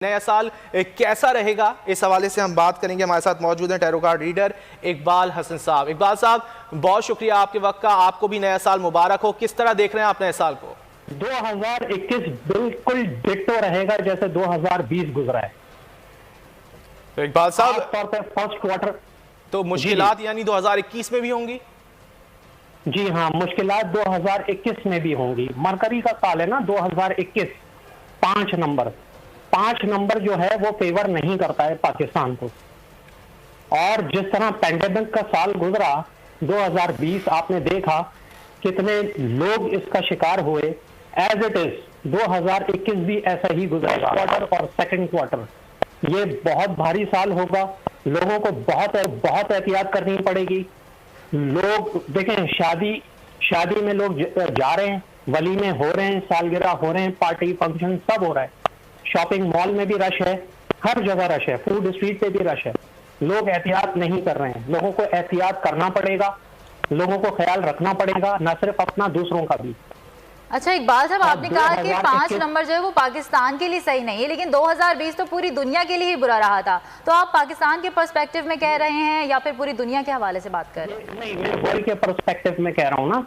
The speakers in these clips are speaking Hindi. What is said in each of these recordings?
नया साल कैसा रहेगा, इस हवाले से हम बात करेंगे। हमारे साथ मौजूद हैं tarot card reader Iqbal Hasan साहब। इकबाल साहब, बहुत शुक्रिया आपके वक्त का। आपको भी नया साल मुबारक हो। किस तरह देख रहे हैं आप नए साल को? 2021 बिल्कुल डिट्टो रहेगा जैसे 2020 गुजरा है। तो इकबाल साहब, फर्स्ट क्वार्टर तो मुश्किलात यानी 2021 में भी होंगी? जी हाँ, मुश्किलात 2021 में भी होंगी। मरकरी का साल है ना 2021। 5 नंबर जो है वो फेवर नहीं करता है पाकिस्तान को। और जिस तरह पैंडेमिक का साल गुजरा 2020, आपने देखा कितने लोग इसका शिकार हुए। एज इट इज 2021 भी ऐसा ही गुजरेगा। क्वार्टर और सेकंड क्वार्टर ये बहुत भारी साल होगा। लोगों को बहुत एहतियात करनी पड़ेगी। लोग देखें, शादी में लोग जा रहे हैं, वलीमे हो रहे हैं, सालगिरह हो रहे हैं, पार्टी फंक्शन सब हो रहा है। शॉपिंग मॉल में भी रश है, हर जगह रश है, फूड स्ट्रीट पे भी रश है। लोग एहतियात नहीं कर रहे हैं। लोगों को एहतियात करना पड़ेगा, लोगों को ख्याल रखना पड़ेगा, न सिर्फ अपना, दूसरों का भी। अच्छा इकबाल साहब, आपने कहा कि 5 नंबर जो है वो पाकिस्तान के लिए सही नहीं है, लेकिन 2020 तो पूरी दुनिया के लिए ही बुरा रहा था। तो आप पाकिस्तान के पर्सपेक्टिव में कह रहे हैं या फिर पूरी दुनिया के हवाले से बात कर रहे हैं? नहीं, मैं वर्ल्ड के पर्सपेक्टिव में कह रहा हूँ ना।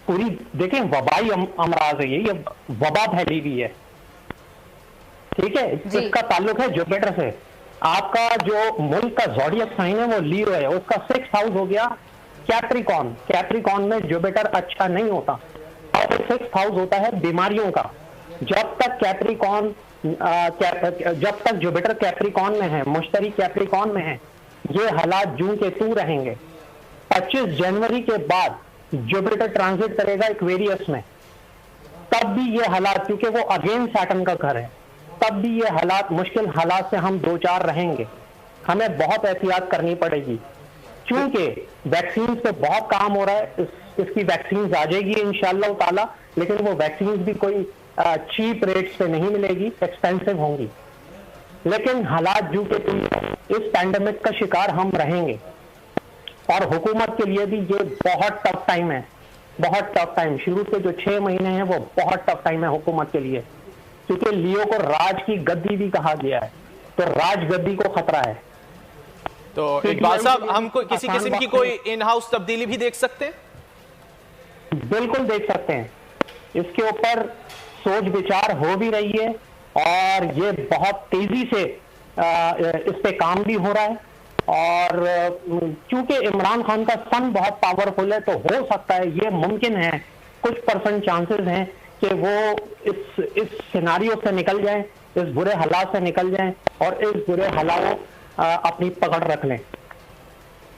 पूरी देखें, वबाई अमराज है ये वबा फैली हुई है, ठीक है। इसका ताल्लुक है जुपिटर से। आपका जो मुल्क का ज़ोडिएक साइन है वो लीव है, उसका 6th हाउस हो गया कैप्रिकॉर्न। कैप्रिकॉर्न में जुपिटर अच्छा नहीं होता, और 6th हाउस होता है बीमारियों का। जब तक जुपिटर कैप्रिकॉर्न में है, मुश्तरी कैप्रिकॉर्न में है, ये हालात जूं के तू रहेंगे। 25 जनवरी के बाद जुपिटर ट्रांजिट करेगा एक्वेरियस में, तब भी ये हालात, क्योंकि वो अगेन सैटर्न का घर है, तब भी ये हालात, मुश्किल हालात से हम 2-4 रहेंगे। हमें बहुत एहतियात करनी पड़ेगी, क्योंकि वैक्सीन पे बहुत काम हो रहा है। इसकी वैक्सीन आ जाएगी इंशाअल्लाह ताला, लेकिन वो वैक्सीन भी कोई चीप रेट्स पे नहीं मिलेगी, एक्सपेंसिव होंगी। लेकिन हालात जो कि इस पैंडेमिक का शिकार हम रहेंगे, और हुकूमत के लिए भी ये बहुत टफ टाइम है, बहुत टफ टाइम। शुरू से जो 6 महीने हैं वो बहुत टफ टाइम है हुकूमत के लिए, क्योंकि लियो को राज की गद्दी भी कहा गया है, तो राज गद्दी को खतरा है। तो इकबाल साहब, हम किसी किस्म की कोई इन हाउस तब्दीली भी देख सकते हैं? बिल्कुल देख सकते हैं। इसके ऊपर सोच विचार हो भी रही है, और ये बहुत तेजी से इस पे काम भी हो रहा है। और क्योंकि इमरान खान का सन बहुत पावरफुल है, तो हो सकता है, ये मुमकिन है, कुछ % चांसेस हैं कि वो इस सिनारियो से निकल जाएं, इस बुरे हालात से निकल जाएं, और इस बुरे हालात अपनी पकड़ रख लें।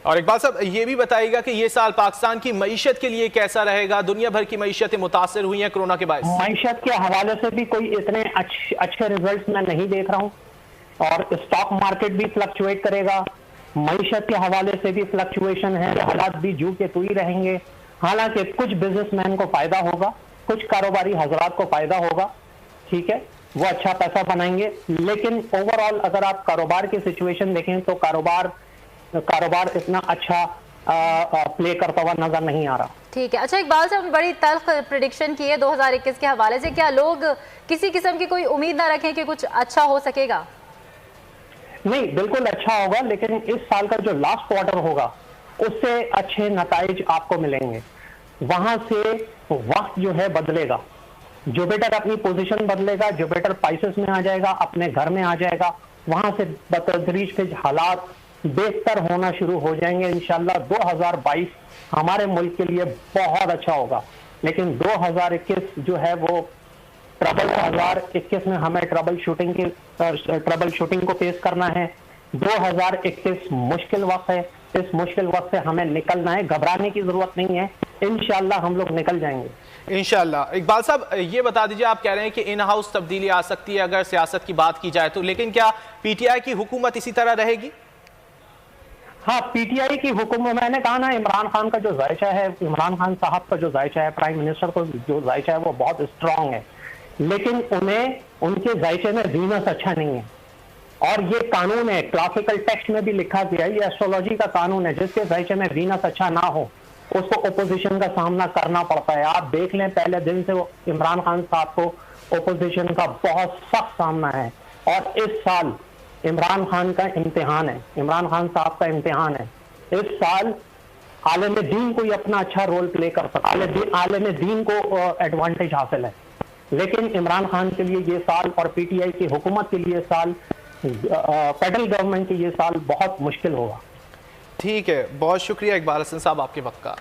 और इकबाल साहब, ये भी बताइएगा कि ये साल पाकिस्तान की मईशत के लिए कैसा रहेगा? दुनिया भर की मईशतें मुतासर हुई हैं कोरोना के बाद। मईशत के हवाले से भी कोई इतने अच्छे रिजल्ट मैं नहीं देख रहा हूँ, और स्टॉक मार्केट भी फ्लक्चुएट करेगा। मईशत के हवाले से भी फ्लक्चुएशन है, हालात भी जू के तू ही रहेंगे। हालांकि कुछ बिजनेसमैन को फायदा होगा, कुछ कारोबारी हजरात को फायदा होगा, ठीक है, वो अच्छा पैसा बनाएंगे। लेकिन ओवरऑल अगर आप कारोबार की सिचुएशन देखें तो कारोबार इतना अच्छा प्ले करता हुआ नजर नहीं आ रहा। ठीक है। अच्छा इकबाल साहब, बड़ी तल्ख प्रेडिक्शन की है 2021 के हवाले से। क्या लोग किसी किस्म की कोई उम्मीद ना रखें कि कुछ अच्छा हो सकेगा? नहीं, बिल्कुल अच्छा होगा, लेकिन इस साल का जो लास्ट क्वार्टर होगा उससे अच्छे नताइज आपको मिलेंगे। वहां से वक्त जो है बदलेगा, जुपिटर अपनी पोजीशन बदलेगा, जुपिटर पाइसेस में आ जाएगा, अपने घर में आ जाएगा। वहां से बतदरीज के हालात बेहतर होना शुरू हो जाएंगे इंशाल्लाह। 2022 हमारे मुल्क के लिए बहुत अच्छा होगा, लेकिन 2021 जो है वो ट्रबल 2021 में हमें ट्रबल शूटिंग को फेस करना है। 2021 मुश्किल वक्त है, इस मुश्किल वक्त से हमें निकलना है, घबराने की जरूरत नहीं है। इंशाल्लाह हम लोग निकल जाएंगे इंशाल्लाह। इकबाल साहब, ये बता दीजिए, आप कह रहे हैं कि इन हाउस तब्दीली आ सकती है अगर सियासत की बात की जाए तो, लेकिन क्या पीटीआई की हुकूमत इसी तरह रहेगी? हाँ, पीटीआई की हुकूमत, मैंने कहा ना, इमरान खान का जो जायचा है, इमरान खान साहब का जो जायचा है, प्राइम मिनिस्टर का जो जायचा है वो बहुत स्ट्रांग है, लेकिन उन्हें उनके जायचे में वीनस अच्छा नहीं है। और ये कानून है, क्लासिकल टेक्स्ट में भी लिखा गया है, ये एस्ट्रोलॉजी का कानून है, जिसके जायचे में वीनस अच्छा ना हो उसको ओपोजिशन का सामना करना पड़ता है। आप देख लें, पहले दिन से इमरान खान साहब को ओपोजिशन का बहुत सख्त सामना है। और इस साल इमरान खान का इम्तिहान है, इमरान खान साहब का इम्तिहान है। इस साल आलम दीन कोई अपना अच्छा रोल प्ले कर सकता है, आलम दीन को एडवांटेज हासिल है, लेकिन इमरान खान के लिए ये साल और पीटीआई की हुकूमत के लिए साल, फेडरल गवर्नमेंट के ये साल बहुत मुश्किल होगा। ठीक है, बहुत शुक्रिया इकबाल हसन साहब आपके वक्त का।